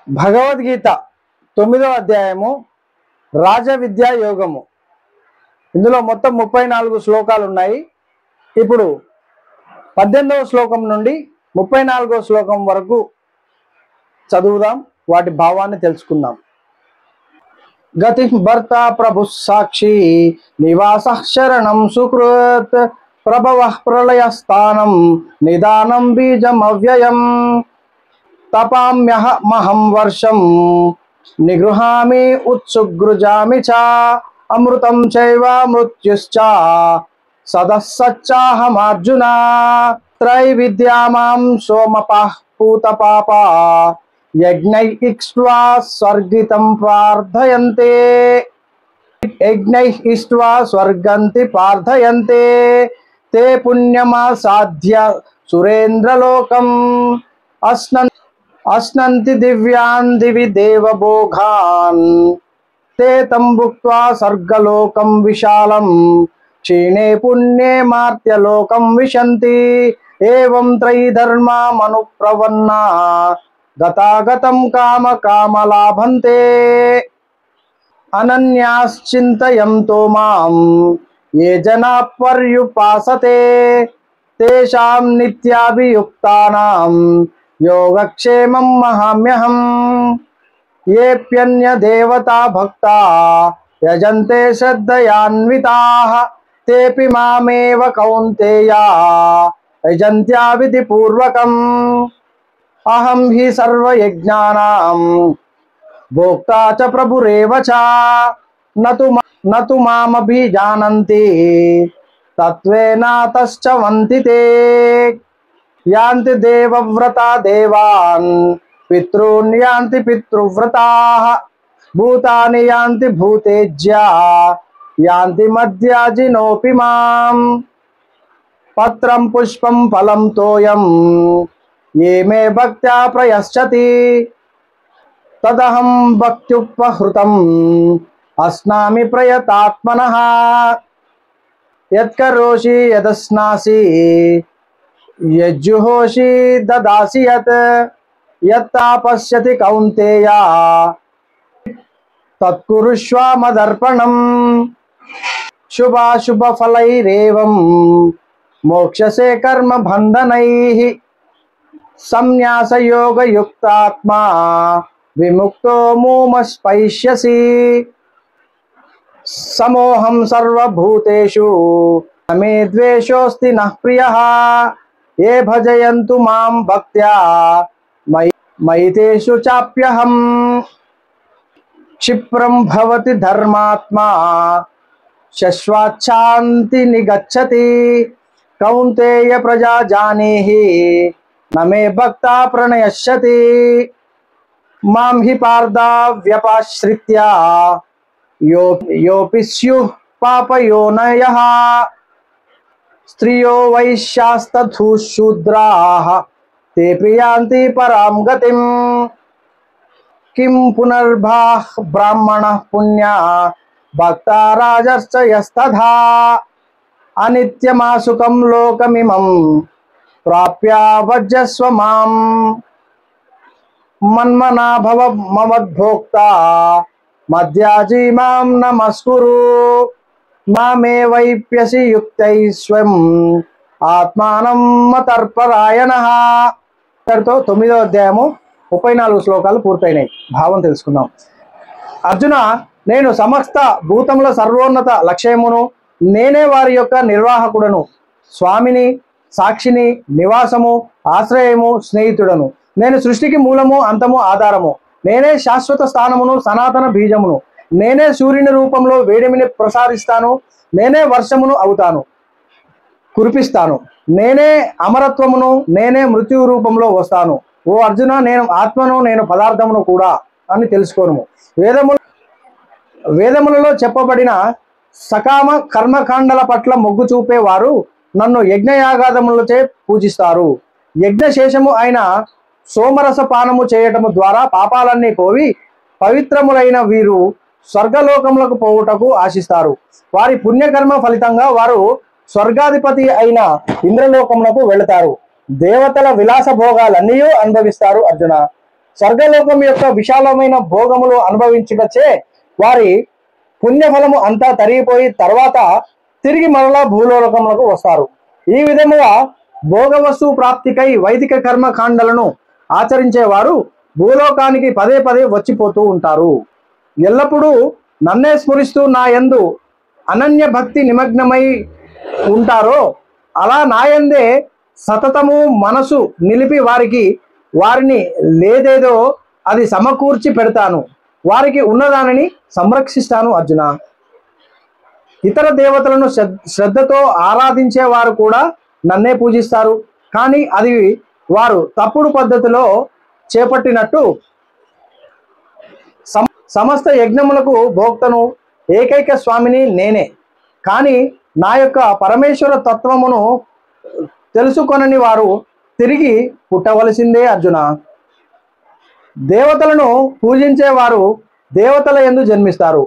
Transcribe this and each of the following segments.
భగవద్గీత 9వ అధ్యాయము రాజ విద్యా యోగము. ఇందులో మొత్తం 34 శ్లోకాలు ఉన్నాయి. ఇప్పుడు 18వ శ్లోకం నుండి 34వ శ్లోకం వరకు చదువుదాం, వాటి భావాన్ని తెలుసుకుందాం. గతి భర్త ప్రభు సాక్షి నివాస శరణం సుకృత్ ప్రభవ ప్రళయ స్థానం నిదానం బీజం అవ్యయం తపామ్యహమహం వర్షం నిగృహామి ఉత్సుగృజామి చ అమృతం చైవ మృత్యుశ్చ సదస్సచ్చాహమార్జున త్రైవిద్యామాం సోమపః పూతపాప యజ్ఞై ఇక్ష్వా స్వర్గితం ప్రార్థయంతే యజ్ఞైః ఇష్ట్వా స్వర్గంతి ప్రార్థయంతే తే పుణ్యమాసాధ్య సురేంద్రలోకం అశ్నంతి దివ్యాన్ దివి దేవభోగాన్ తే తం భుక్త్వా స్వర్గలోకం విశాలం క్షీణే పుణ్యే మార్త్యలోకం విశంతి ఏవం త్రైధర్మామనుప్రవన్నా గతాగతం కామ కామలాభంతే అనన్యాశ్చింతయంతో మాం ఏ జనా పర్యుపాసతే తేషాం నిత్యాభియుక్తానాం యోగక్షేమం మహామ్యహం ఏప్యన్య దేవతా భక్తా యజంతే శ్రద్ధయాన్వితాః తేపి మామేవ కౌంతేయ యజంత్యా విధి పూర్వకం అహం హి సర్వయజ్ఞానాం భోక్తా చ ప్రభురేవ చ నతు మామభిజానంతి తత్వేనాతశ్చ వంతి తే యాంతి దేవవ్రతా దేవాన్ పితॄన్ యాంతి పితృవ్రతాః భూతాని యాంతి భూతేజ్యా యాంతి మధ్యాజినోపి మాం పత్రం పుష్పం ఫలం తోయం ఏ మే భక్త్యా ప్రయశ్చతి తదహం భక్త్యుపహృతం అస్నామి ప్రయతాత్మనః యత్కరోషి యదస్నాసి యజ్జుహోషి దదాసి యత్తాపశ్యతి కౌంతేయ తత్కురుష్వ మదర్పణం శుభాశుభ ఫలైరేవం మోక్షసే కర్మ బంధనైః సంన్యాస యోగ యుక్తాత్మా విముక్తో మూమస్పైష్యసి సమోహం సర్వభూతేషు మే ద్వేషోస్తి నః ప్రియః ఏ భజయంతు మాం భక్త్యా మయి తేషు చాప్యహం క్షిప్రం భవతి ధర్మాత్మా శశ్వాచ్ఛాంతి నిగచ్చతి కౌంతేయ ప్రజా జానీహి నమే భక్తా ప్రణయష్యతి మాం హి పార్థా వ్యపాశ్రిత్య యోపి స్యుః పాపయోనయః స్త్రియో వైశ్యాస్తథూశూద్రాః తే ప్రియాంతి పరాం గతిం కిం పునర్భాః బ్రాహ్మణః పుణ్యా భక్తా రాజశ్చ యస్తథా అనిత్యమాసుకం లోకమిమం ప్రాప్య వజ్జస్వ మాం మన్మనా భవ మమద్భోక్తా మధ్యాజీ మాం నమస్కురు మామే వైప్యసి యుక్తైస్వం ఆత్మానం మతర్పరాయణః. ఇంతటితో 9వ అధ్యాయము 34 శ్లోకాలు పూర్తయినాయి. భావం తెలుసుకుందాం. అర్జున, నేను సమస్త భూతముల సర్వోన్నత లక్ష్యమును, నేనే వారి యొక్క నిర్వాహకుడను, స్వామిని, సాక్షిని, నివాసము, ఆశ్రయము, స్నేహితుడను. నేను సృష్టికి మూలము, అంతము, ఆధారము. నేనే శాశ్వత స్థానమును, సనాతన బీజమును. నేనే సూర్యుని రూపంలో వేడిమిని ప్రసారిస్తాను. నేనే వర్షమును అవుతాను, కురిపిస్తాను. నేనే అమరత్వమును, నేనే మృత్యు రూపంలో వస్తాను. ఓ అర్జున, నేను ఆత్మను, నేను పదార్థమును కూడా అని తెలుసుకోను. వేదములలో చెప్పబడిన సకామ కర్మకాండల పట్ల మొగ్గు చూపేవారు నన్ను యజ్ఞయాగాదములచే పూజిస్తారు. యజ్ఞశేషము అయిన సోమరస పానము చేయటము ద్వారా పాపాలన్నీ పోవి పవిత్రములైన వీరు స్వర్గలోకములకు పోవుటకు ఆశిస్తారు. వారి పుణ్యకర్మ ఫలితంగా వారు స్వర్గాధిపతి అయిన ఇంద్రలోకములకు వెళతారు. దేవతల విలాస భోగాలన్నీ అనుభవిస్తారు. అర్జున, స్వర్గలోకం యొక్క విశాలమైన భోగములు అనుభవించుటచే వారి పుణ్యఫలము అంతా తరిగిపోయి తర్వాత తిరిగి మరలా భూలోకములకు వస్తారు. ఈ విధముగా భోగ వస్తువు ప్రాప్తికై వైదిక కర్మకాండలను ఆచరించేవారు భూలోకానికి పదే పదే వచ్చిపోతూ ఉంటారు. ఎల్లప్పుడూ నన్నే స్మరిస్తూ నా యందు అనన్య భక్తి నిమగ్నమై ఉంటారో అలా నాయందే సతతము మనసు నిలిపి వారిని లేదేదో అది సమకూర్చి పెడతాను, వారికి ఉన్నదానిని సంరక్షిస్తాను అర్జున. ఇతర దేవతలను శ్రద్ధతో ఆరాధించే వారు కూడా నన్నే పూజిస్తారు, కానీ అది వారు తప్పుడు పద్ధతిలో చేపట్టినట్టు. సమస్త యజ్ఞములకు భోక్తను ఏకైక స్వామిని నేనే, కానీ నా యొక్క పరమేశ్వర తత్వమును తెలుసుకొనని వారు తిరిగి పుట్టవలసిందే అర్జున. దేవతలను పూజించేవారు దేవతల యందు జన్మిస్తారు,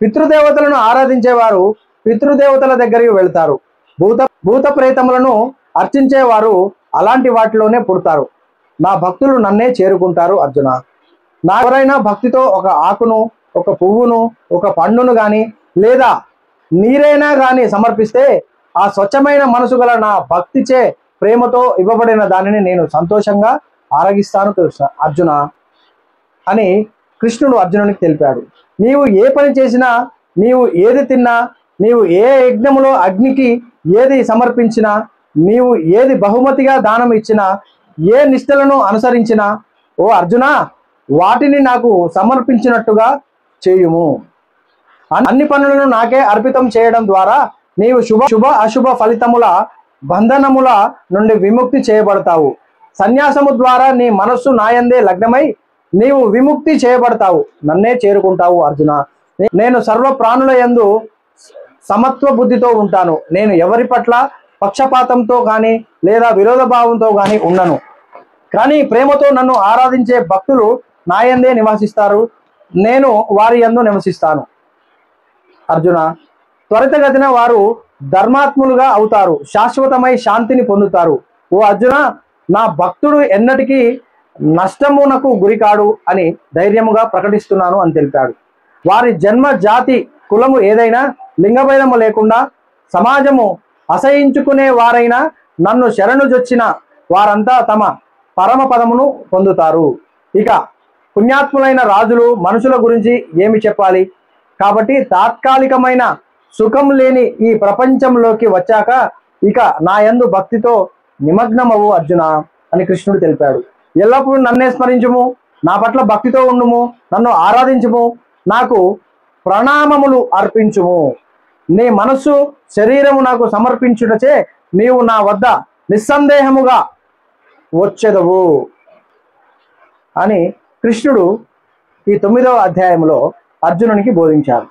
పితృదేవతలను ఆరాధించేవారు పితృదేవతల దగ్గరికి వెళ్తారు, భూత ప్రేతములను అర్చించేవారు అలాంటి వాటిలోనే పుడతారు. నా భక్తులు నన్నే చేరుకుంటారు అర్జున. నా ఎవరైనా భక్తితో ఒక ఆకును, ఒక పువ్వును, ఒక పండును గాని లేదా నీరైనా గాని సమర్పిస్తే ఆ స్వచ్ఛమైన మనసు గల నా భక్తిచే ప్రేమతో ఇవ్వబడిన దానిని నేను సంతోషంగా ఆరగిస్తాను కృష్ణ అర్జున అని కృష్ణుడు అర్జునునికి తెలిపాడు. నీవు ఏ పని చేసినా, నీవు ఏది తిన్నా, నీవు ఏ యజ్ఞములో అగ్నికి ఏది సమర్పించినా, నీవు ఏది బహుమతిగా దానం ఇచ్చినా, ఏ నిష్టలను అనుసరించినా ఓ అర్జున వాటిని నాకు సమర్పించినట్టుగా చేయుము. అన్ని పనులను నాకే అర్పితం చేయడం ద్వారా నీవు శుభ అశుభ ఫలితముల బంధనముల నుండి విముక్తి చేయబడతావు. సన్యాసము ద్వారా నీ మనస్సు నాయందే లగ్నమై నీవు విముక్తి చేయబడతావు, నన్నే చేరుకుంటావు అర్జున. నేను సర్వ ప్రాణుల యందు సమత్వ బుద్ధితో ఉంటాను. నేను ఎవరి పట్ల పక్షపాతంతో కానీ లేదా విరోధ భావంతో కానీ ఉండను. కానీ ప్రేమతో నన్ను ఆరాధించే భక్తులు నాయందే నివసిస్తారు, నేను వారి యందు నివసిస్తాను అర్జున. త్వరితగతిన వారు ధర్మాత్ములుగా అవుతారు, శాశ్వతమై శాంతిని పొందుతారు. ఓ అర్జున, నా భక్తుడు ఎన్నటికీ నష్టమునకు గురికాడు అని ధైర్యముగా ప్రకటిస్తున్నాను అని తెలిపాడు. వారి జన్మ, జాతి, కులము ఏదైనా లింగభేదము లేకుండా సమాజము అసహించుకునే వారైనా నన్ను శరణుజొచ్చిన వారంతా తమ పరమ పదమును పొందుతారు. ఇక పుణ్యాత్ములైన రాజులు, మనుషుల గురించి ఏమి చెప్పాలి? కాబట్టి తాత్కాలికమైన సుఖం లేని ఈ ప్రపంచంలోకి వచ్చాక ఇక నా యందు భక్తితో నిమగ్నమవు అర్జున అని కృష్ణుడు తెలిపాడు. ఎల్లప్పుడూ నన్నే స్మరించుము, నా పట్ల భక్తితో ఉండుము, నన్ను ఆరాధించుము, నాకు ప్రణామములు అర్పించుము. నీ మనస్సు, శరీరము నాకు సమర్పించుటచే నీవు నా వద్ద నిస్సందేహముగా వచ్చెదవు అని కృష్ణుడు ఈ 9వ అధ్యాయంలో అర్జునునికి బోధించారు.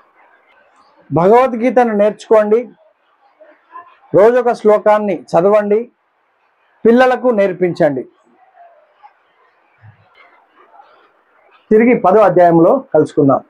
భగవద్గీతను నేర్చుకోండి, రోజొక శ్లోకాన్ని చదవండి, పిల్లలకు నేర్పించండి. తిరిగి 10వ అధ్యాయంలో కలుసుకుందాం.